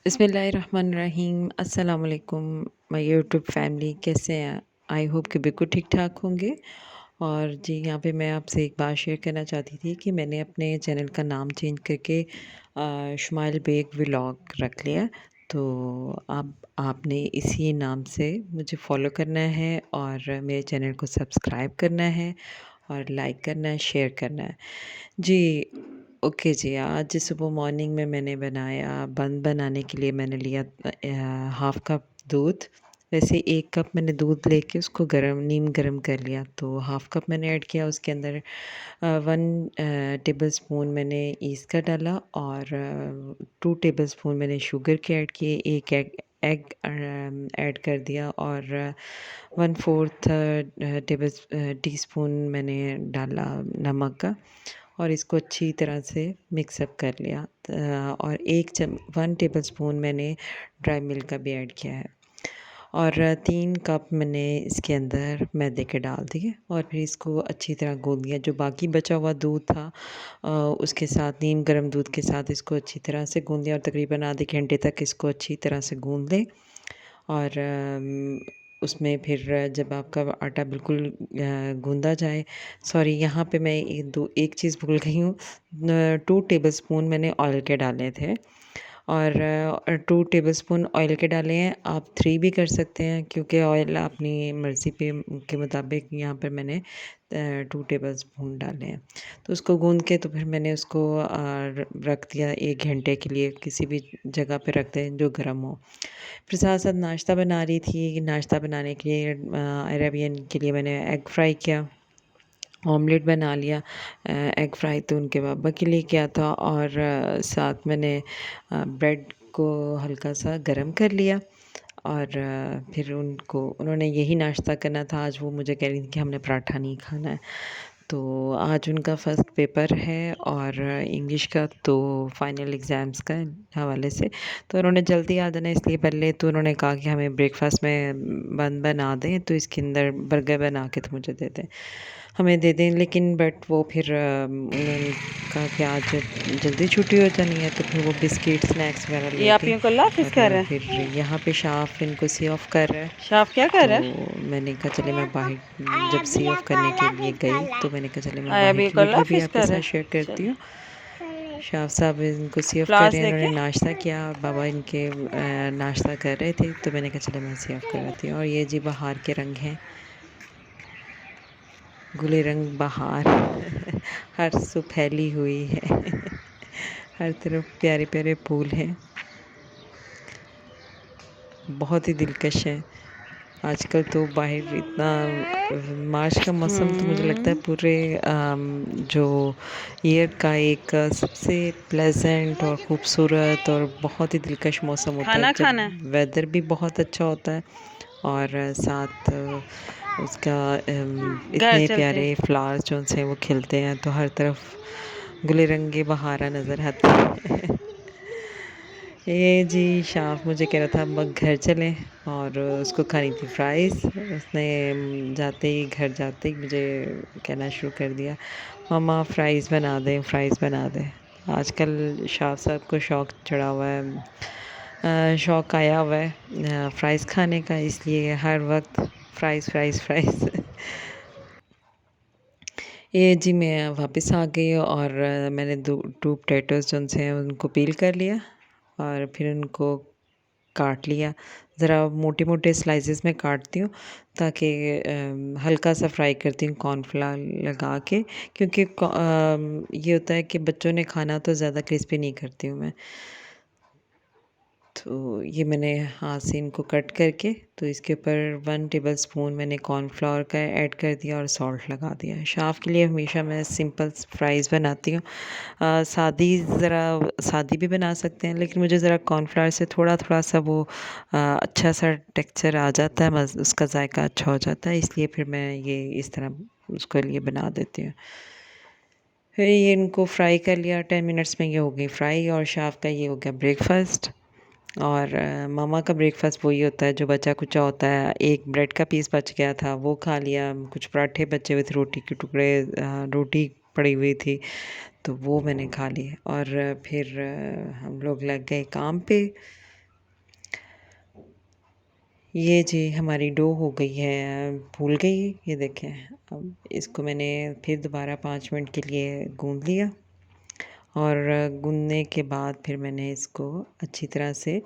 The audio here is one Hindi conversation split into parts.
बिस्मिल्लाहिर्रहमानिर्रहीम। अस्सलाम वालेकुम माय यूट्यूब फैमिली, कैसे हैं? आई होप कि बिल्कुल ठीक-ठाक होंगे। और जी, यहाँ पे मैं आपसे एक बात शेयर करना चाहती थी कि मैंने अपने चैनल का नाम चेंज करके शुमाइल बेग व्लॉग रख लिया। तो आपने इसी नाम से मुझे फ़ॉलो करना है और मेरे चैनल को सब्सक्राइब करना है और लाइक करना है, शेयर करना है। जी, ओके जी। आज सुबह मॉर्निंग में मैंने बनाया बन बनाने के लिए मैंने लिया हाफ़ कप दूध। वैसे 1 कप मैंने दूध लेके उसको नीम गरम कर लिया, तो हाफ़ कप मैंने ऐड किया। उसके अंदर 1 टेबलस्पून मैंने ईस्ट का डाला और 2 टेबलस्पून मैंने शुगर के ऐड किए। 1 एग ऐड कर दिया और 1/4 टीस्पून मैंने डाला नमक का और इसको अच्छी तरह से मिक्सअप कर लिया। और 1 टेबलस्पून मैंने ड्राई मिल्क का भी ऐड किया है और 3 कप मैंने इसके अंदर मैदे के डाल दिए और फिर इसको अच्छी तरह गूँद लिया। जो बाकी बचा हुआ दूध था उसके साथ नीम गर्म दूध के साथ इसको अच्छी तरह से गूँद लिया और तकरीबन आधे घंटे तक इसको अच्छी तरह से गूँद लें। और उसमें फिर जब आपका आटा बिल्कुल गूँधा जाए, सॉरी यहाँ पे मैं एक चीज़ भूल गई हूँ। 2 टेबलस्पून मैंने ऑयल के डाले थे और 2 टेबलस्पून ऑयल के डाले हैं। आप 3 भी कर सकते हैं क्योंकि ऑयल अपनी मर्ज़ी पे के मुताबिक यहाँ पर मैंने 2 टेबलस्पून डाले हैं। तो उसको गूँध के तो फिर मैंने उसको रख दिया 1 घंटे के लिए, किसी भी जगह पे रख दें जो गर्म हो। फिर साथ-साथ नाश्ता बना रही थी। नाश्ता बनाने के लिए अरेबियन के लिए मैंने एग फ्राई किया, ऑमलेट बना लिया। एग फ्राई तो उनके पापा के लिए किया था और साथ मैंने ब्रेड को हल्का सा गरम कर लिया और फिर उन्होंने यही नाश्ता करना था। आज वो मुझे कह रही थी कि हमने पराठा नहीं खाना है। तो आज उनका फर्स्ट पेपर है और इंग्लिश का, तो फाइनल एग्ज़ाम्स का हवाले से तो उन्होंने जल्दी आ जाना, इसलिए पहले तो उन्होंने कहा कि हमें ब्रेकफ़ास्ट में बना दें, तो इसके अंदर बर्गर बना के तो मुझे दे दें, हमें दे दें। लेकिन बट वो फिर उन्होंने कहा कि आज जल्दी छुट्टी हो जानी है, तो फिर वो बिस्किट स्नैक्स वगैरह ये ले आप गई। यूँ कल्ला फिस कर और रहे फिर हैं। यहाँ पे शाफ इनको सी ऑफ कर रहा है। शाफ क्या कर तो रहा है? मैंने कहा चले मैं बाहर, जब सी ऑफ करने के लिए गई तो मैंने कहा चले मैं आया बाहर भी की कल्ला वीडियो भी फिस आपके कर रहा साथ है। शेयर करती चल हूँ। शाफ साहब इनको सी ऑफ कर फ्लावर्स रहे हैं, देखे। इन्होंने नाश्ता किया और बाबा इनके नाश्ता कर रहे थे, तो मैंने कहा चलो मैं सी ऑफ करवाती हूँ। और ये जी बाहर के रंग हैं, गुले रंग बहार हर सु फैली हुई है हर तरफ प्यारे प्यारे फूल हैं, बहुत ही दिलकश है। आजकल तो बाहर इतना मार्च का मौसम तो मुझे लगता है पूरे जो ईयर का एक सबसे प्लेजेंट और ख़ूबसूरत और बहुत ही दिलकश मौसम होता है, खाना जब खाना है। वेदर भी बहुत अच्छा होता है और साथ उसका घर इतने चलते प्यारे हैं। फ्लावर्स जो से वो खिलते हैं, तो हर तरफ गुले रंगे बहारा नज़र आती है ये जी शाफ मुझे कह रहा था अब घर चलें और उसको खानी थी फ्राइज़। उसने जाते ही घर जाते ही मुझे कहना शुरू कर दिया, मम्मा फ्राइज़ बना दें, फ्राइज़ बना दें। आजकल शाफ साहब को शौक़ चढ़ा हुआ है, शौक़ आया हुआ है फ्राइज़ खाने का, इसलिए हर वक्त फ्राइज़ फ्राइज़ फ्राइज़ ये जी मैं वापस आ गई और मैंने 2 पोटैटोज़ जो हैं उनको पील कर लिया और फिर उनको काट लिया। ज़रा मोटे-मोटे स्लाइसेस में काटती हूँ ताकि हल्का सा फ्राई करती हूँ कॉर्नफ्लावर लगा के, क्योंकि ये होता है कि बच्चों ने खाना तो ज़्यादा क्रिस्पी नहीं करती हूँ मैं। तो ये मैंने हाथ से इनको कट करके, तो इसके ऊपर 1 टेबलस्पून मैंने कॉर्नफ्लावर का ऐड कर दिया और सॉल्ट लगा दिया। शाफ के लिए हमेशा मैं सिंपल फ्राइज़ बनाती हूँ। सादी भी बना सकते हैं, लेकिन मुझे ज़रा कॉर्नफ्लावर से थोड़ा-थोड़ा सा वो अच्छा सा टेक्सचर आ जाता है, उसका ज़ायका अच्छा हो जाता है, इसलिए फिर मैं ये इस तरह उसके लिए बना देती हूँ। फिर ये इनको फ्राई कर लिया, 10 मिनट्स में ये हो गई फ्राई और शाफ का ये हो गया ब्रेकफ़ास्ट। और मम्मा का ब्रेकफ़ास्ट वही होता है जो बचा-कुचा होता है। एक ब्रेड का पीस बच गया था, वो खा लिया। कुछ पराठे बचे हुए थे, रोटी के टुकड़े, रोटी पड़ी हुई थी, तो वो मैंने खा ली और फिर हम लोग लग गए काम पे। ये जी हमारी डो हो गई है फूल गई। ये देखें, अब इसको मैंने फिर दोबारा 5 मिनट के लिए गूँध लिया और गूँधने के बाद फिर मैंने इसको अच्छी तरह से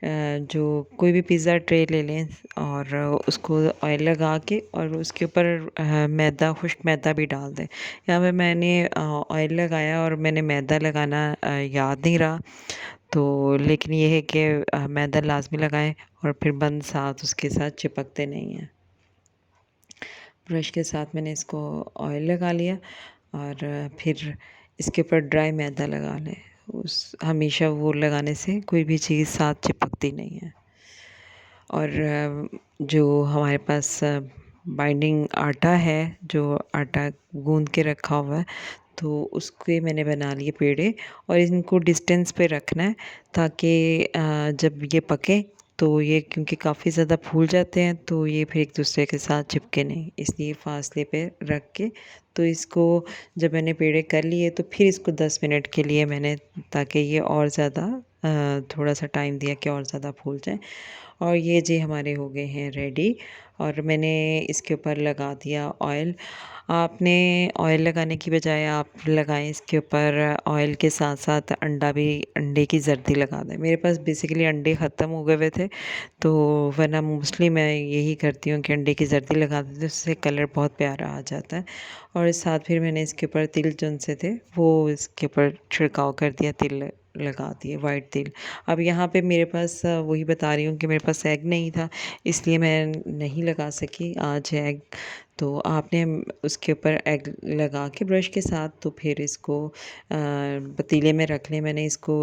जो कोई भी पिज़्ज़ा ट्रे ले लें और उसको ऑयल लगा के और उसके ऊपर मैदा, खुश्क मैदा भी डाल दें। यहाँ पे मैंने ऑयल लगाया और मैंने मैदा लगाना याद नहीं रहा, तो लेकिन ये है कि मैदा लाज़मी लगाएँ और फिर बंद साथ उसके साथ चिपकते नहीं हैं। ब्रश के साथ मैंने इसको ऑयल लगा लिया और फिर इसके ऊपर ड्राई मैदा लगा लें। उस हमेशा वो लगाने से कोई भी चीज़ साथ चिपकती नहीं है। और जो हमारे पास बाइंडिंग आटा है, जो आटा गूँध के रखा हुआ है, तो उसके मैंने बना लिए पेड़े और इनको डिस्टेंस पे रखना है ताकि जब ये पके तो ये क्योंकि काफ़ी ज़्यादा फूल जाते हैं तो ये फिर एक दूसरे के साथ चिपके नहीं, इसलिए फासले पे रख के तो इसको जब मैंने पेड़े कर लिए तो फिर इसको 10 मिनट के लिए मैंने, ताकि ये और ज़्यादा थोड़ा सा टाइम दिया कि और ज़्यादा फूल जाए। और ये जी हमारे हो गए हैं रेडी और मैंने इसके ऊपर लगा दिया ऑयल। आपने ऑयल लगाने की बजाय आप लगाएं इसके ऊपर ऑयल के साथ साथ अंडे की जर्दी लगा दें। मेरे पास बेसिकली अंडे ख़त्म हो गए हुए थे, तो वरना मोस्टली मैं यही करती हूँ कि अंडे की जर्दी लगा देती हूँ, उससे कलर बहुत प्यारा आ जाता है। और साथ फिर मैंने इसके ऊपर तिल जो से थे वो इसके ऊपर छिड़काव कर दिया, तिल लगा दिए, वाइट तिल। अब यहाँ पे मेरे पास वही बता रही हूँ कि मेरे पास एग नहीं था, इसलिए मैं नहीं लगा सकी आज एग। तो आपने उसके ऊपर एग लगा के ब्रश के साथ तो फिर इसको पतीले में रख लें। मैंने इसको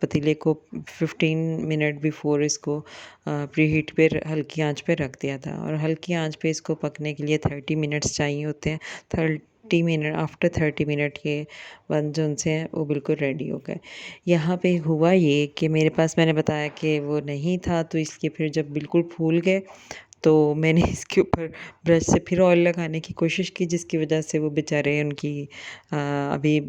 पतीले को 15 मिनट बिफ़ोर इसको प्री हीट पे हल्की आंच पे रख दिया था और हल्की आंच पे इसको पकने के लिए 30 मिनट्स चाहिए होते हैं। 30 मिनट आफ्टर 30 मिनट ये बन जो उनसे हैं वो बिल्कुल रेडी हो गए। यहाँ पे हुआ ये कि मेरे पास मैंने बताया कि वो नहीं था, तो इसलिए फिर जब बिल्कुल फूल गए तो मैंने इसके ऊपर ब्रश से फिर ऑयल लगाने की कोशिश की, जिसकी वजह से वो बेचारे उनकी अभी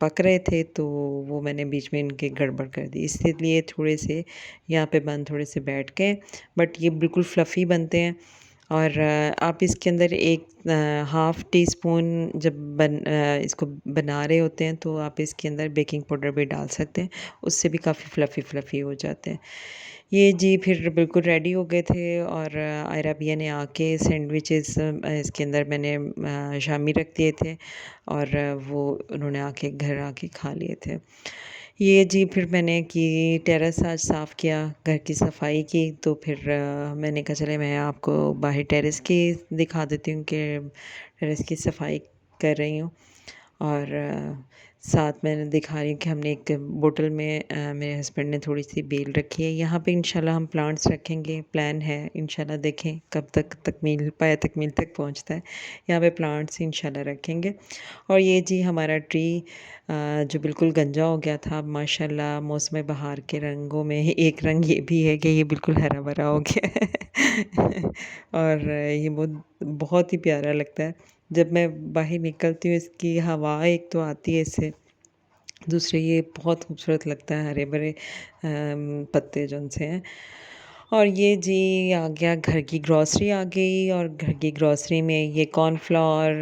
पक रहे थे, तो वो मैंने बीच में इनके गड़बड़ कर दी, इसलिए थोड़े से यहाँ पे बन थोड़े से बैठ गए, बट ये बिल्कुल फ्लफ़ी बनते हैं। और आप इसके अंदर एक हाफ़ टी स्पून जब इसको बना रहे होते हैं तो आप इसके अंदर बेकिंग पाउडर भी डाल सकते हैं, उससे भी काफ़ी फ्लफ़ी हो जाते हैं। ये जी फिर बिल्कुल रेडी हो गए थे और आयरा भैया ने आके सैंडविचेस इसके अंदर मैंने शामी रख दिए थे और वो उन्होंने आके घर आके खा लिए थे। ये जी फिर मैंने कि टेरेस आज साफ़ किया, घर की सफाई की, तो फिर मैंने कहा चले मैं आपको बाहर टेरेस की दिखा देती हूँ कि टेरेस की सफाई कर रही हूँ। और साथ में दिखा रही हूँ कि हमने एक बोतल में मेरे हस्बैंड ने थोड़ी-सी बेल रखी है। यहाँ पे इंशाल्लाह हम प्लांट्स रखेंगे, प्लान है इंशाल्लाह, देखें कब तक तकमील तक पहुँचता है। यहाँ पे प्लांट्स इंशाल्लाह रखेंगे। और ये जी हमारा ट्री जो बिल्कुल गंजा हो गया था, अब माशाल्लाह मौसम बहार के रंगों में एक रंग ये भी है कि ये बिल्कुल हरा-भरा हो गया है। और ये बहुत ही प्यारा लगता है। जब मैं बाहर निकलती हूँ इसकी हवा एक तो आती है इससे, दूसरे ये बहुत खूबसूरत लगता है हरे भरे पत्ते जो उनसे हैं। और ये जी आ गया घर की ग्रॉसरी आ गई और घर की ग्रॉसरी में ये कॉर्नफ्लोर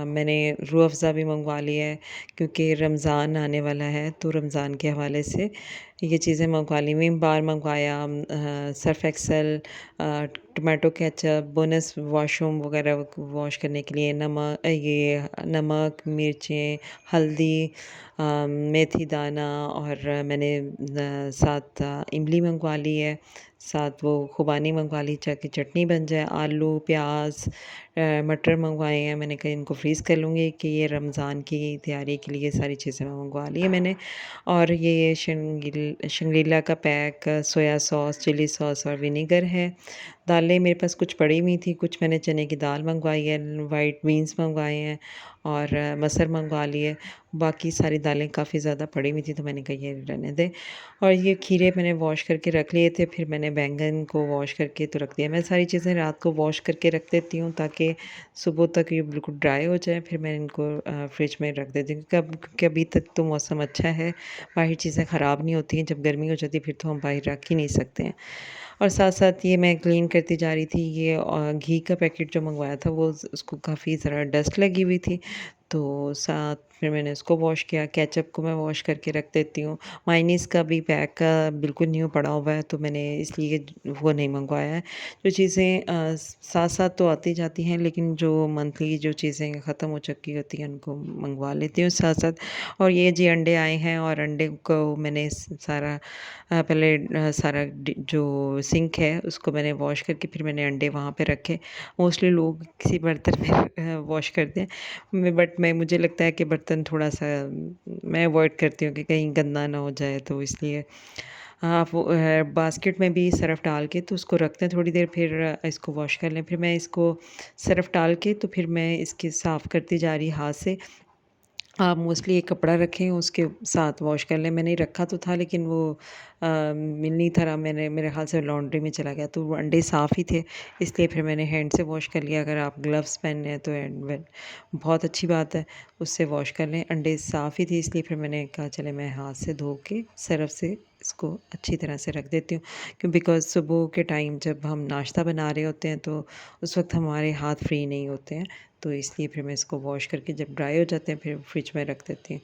मैंने रूह अफ़ज़ा भी मंगवा लिया है क्योंकि रमज़ान आने वाला है, तो रमज़ान के हवाले से ये चीज़ें मंगवा ली। विम बार मंगवाया, Surf Excel, tomato ketchup, bonus washroom वगैरह वॉश करने के लिए, ये नमक, मिर्चें, हल्दी, मेथी दाना और मैंने साथ इमली मंगवा ली है, साथ वो खुबानी मंगवा ली ताकि चटनी बन जाए, आलू, प्याज, मटर मंगवाए हैं। मैंने कहा इनको फ्रीज़ कर लूँगी कि ये रमज़ान की तैयारी के लिए सारी चीज़ें मंगवा ली है मैंने। और ये शंग्रीला का pack soya sauce, chilli sauce और विनेगर है। दालें मेरे पास कुछ पड़ी हुई थी, कुछ मैंने चने की दाल मंगवाई है, वाइट बीन्स मंगवाए हैं और मटर मंगवा लिए। बाकी सारी दालें काफ़ी ज़्यादा पड़ी हुई थी, तो मैंने कहा ये रहने दें। और ये खीरे मैंने वॉश करके रख लिए थे, फिर मैंने बैंगन को वॉश करके तो रख दिया। मैं सारी चीज़ें रात को वॉश करके रख देती हूँ ताकि सुबह तक ये बिल्कुल ड्राई हो जाए, फिर मैं इनको फ्रिज में रख देती हूँ क्योंकि अभी तक तो मौसम अच्छा है, बाहर चीज़ें ख़राब नहीं होती हैं। जब गर्मी हो जाती है फिर तो हम बाहर रख ही नहीं सकते हैं। और साथ-साथ ये मैं क्लीन करती जा रही थी। ये घी का पैकेट जो मँगवाया था वो उसको काफ़ी ज़रा डस्ट लगी हुई थी, तो साथ फिर मैंने उसको वॉश किया। केचअप को मैं वॉश करके रख देती हूँ। मायोनीज़ का भी पैक बिल्कुल न्यू पड़ा हुआ है, तो मैंने इसलिए वो नहीं मँगवाया है। जो चीज़ें साथ-साथ तो आती जाती हैं, लेकिन जो मंथली जो चीज़ें ख़त्म हो चुकी होती हैं उनको मँगवा लेती हूँ साथ-साथ। और ये जी अंडे आए हैं और अंडे को मैंने सारा पहले सारा जो सिंक है उसको मैंने वॉश करके फिर मैंने अंडे वहाँ पे रखे। मोस्टली लोग किसी बर्तन में वॉश करते हैं, बट मैं मुझे लगता है कि बर्तन थोड़ा-सा मैं अवॉइड करती हूँ कि कहीं गंदा ना हो जाए, तो इसलिए आप वो बास्केट में भी सर्फ़ डाल के तो उसको रखते हैं थोड़ी देर, फिर इसको वॉश कर लें। फिर मैं इसको सर्फ़ डाल के तो फिर मैं इसके साफ़ करती जा रही हाथ से। आप मोस्टली एक कपड़ा रखें उसके साथ वॉश कर लें। मैंने रखा तो था, लेकिन वो मिल नहीं था रहा, मैंने मेरे ख़्याल से लॉन्ड्री में चला गया, तो वो अंडे साफ़ ही थे, इसलिए फिर मैंने हैंड से वॉश कर लिया। अगर आप ग्लव्स पहने हैं तो एंड वेल बहुत अच्छी बात है, उससे वॉश कर लें। अंडे साफ़ ही थे, इसलिए फिर मैंने कहा चले मैं हाथ से धो के सर्फ़ से इसको अच्छी तरह से रख देती हूँ। क्यों, बिकॉज़ सुबह के टाइम जब हम नाश्ता बना रहे होते हैं तो उस वक़्त हमारे हाथ फ्री नहीं होते हैं, तो इसलिए फिर मैं इसको वॉश करके जब ड्राई हो जाते हैं फिर फ्रिज में रख देती हूँ।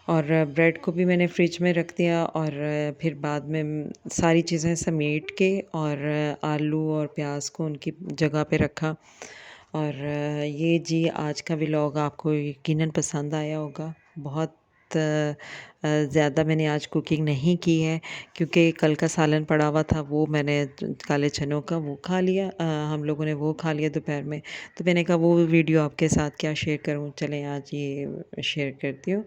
और ब्रेड को भी मैंने फ्रिज में रख दिया, और फिर बाद में सारी चीज़ें समेट के और आलू और प्याज को उनकी जगह पे रखा। और ये जी आज का व्लॉग आपको यकीनन पसंद आया होगा। बहुत ज़्यादा मैंने आज कुकिंग नहीं की है, क्योंकि कल का सालन पड़ा हुआ था, वो मैंने काले चनों का वो खा लिया। हम लोगों ने वो खा लिया दोपहर में, तो मैंने कहा वो वीडियो आपके साथ क्या शेयर करूं, चलें आज ये शेयर करती हूँ।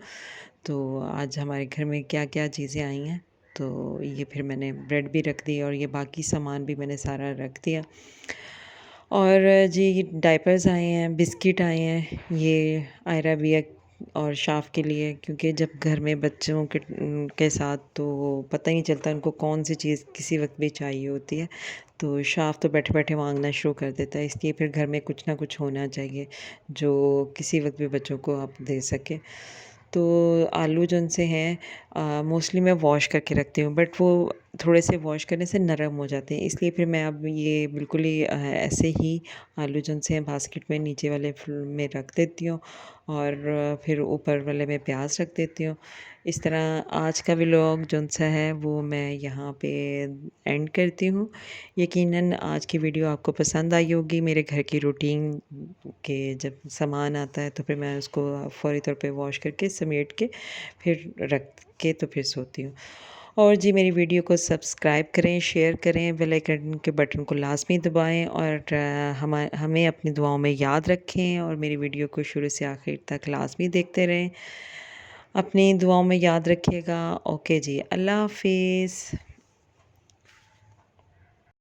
तो आज हमारे घर में क्या-क्या चीज़ें आई हैं, तो ये फिर मैंने ब्रेड भी रख दी और ये बाकी सामान भी मैंने सारा रख दिया। और जी डायपर्स आए हैं, बिस्किट आए हैं, ये आयरा बिया और शाफ़ के लिए, क्योंकि जब घर में बच्चों के साथ तो पता ही नहीं चलता उनको कौन-सी चीज़ किसी वक़्त भी चाहिए होती है। तो शाफ़ तो बैठे-बैठे माँगना शुरू कर देता है, इसलिए फिर घर में कुछ ना कुछ होना चाहिए, जो किसी वक़्त भी बच्चों को आप दे सकें। तो आलू जो उनसे हैं मोस्टली मैं वॉश करके रखती हूँ, बट वो थोड़े से वॉश करने से नरम हो जाते हैं, इसलिए फिर मैं अब ये बिल्कुल ही ऐसे ही आलू जो उनसे हैं बास्केट में नीचे वाले में रख देती हूँ, और फिर ऊपर वाले में प्याज रख देती हूँ। इस तरह आज का व्लॉग जो सा है वो मैं यहाँ पे एंड करती हूँ। यकीनन आज की वीडियो आपको पसंद आई होगी। मेरे घर की रूटीन के जब सामान आता है तो फिर मैं उसको फ़ौरी तौर पे वॉश करके समेट के फिर रख के तो फिर सोती हूँ। और जी मेरी वीडियो को सब्सक्राइब करें, शेयर करें, बेल आइकन के बटन को लाज़मी दबाएँ, और हमें अपनी दुआओं में याद रखें, और मेरी वीडियो को शुरू से आखिर तक लाज़मी देखते रहें। अपनी दुआओं में याद रखिएगा। ओके जी, अल्लाह हाफ़िज़।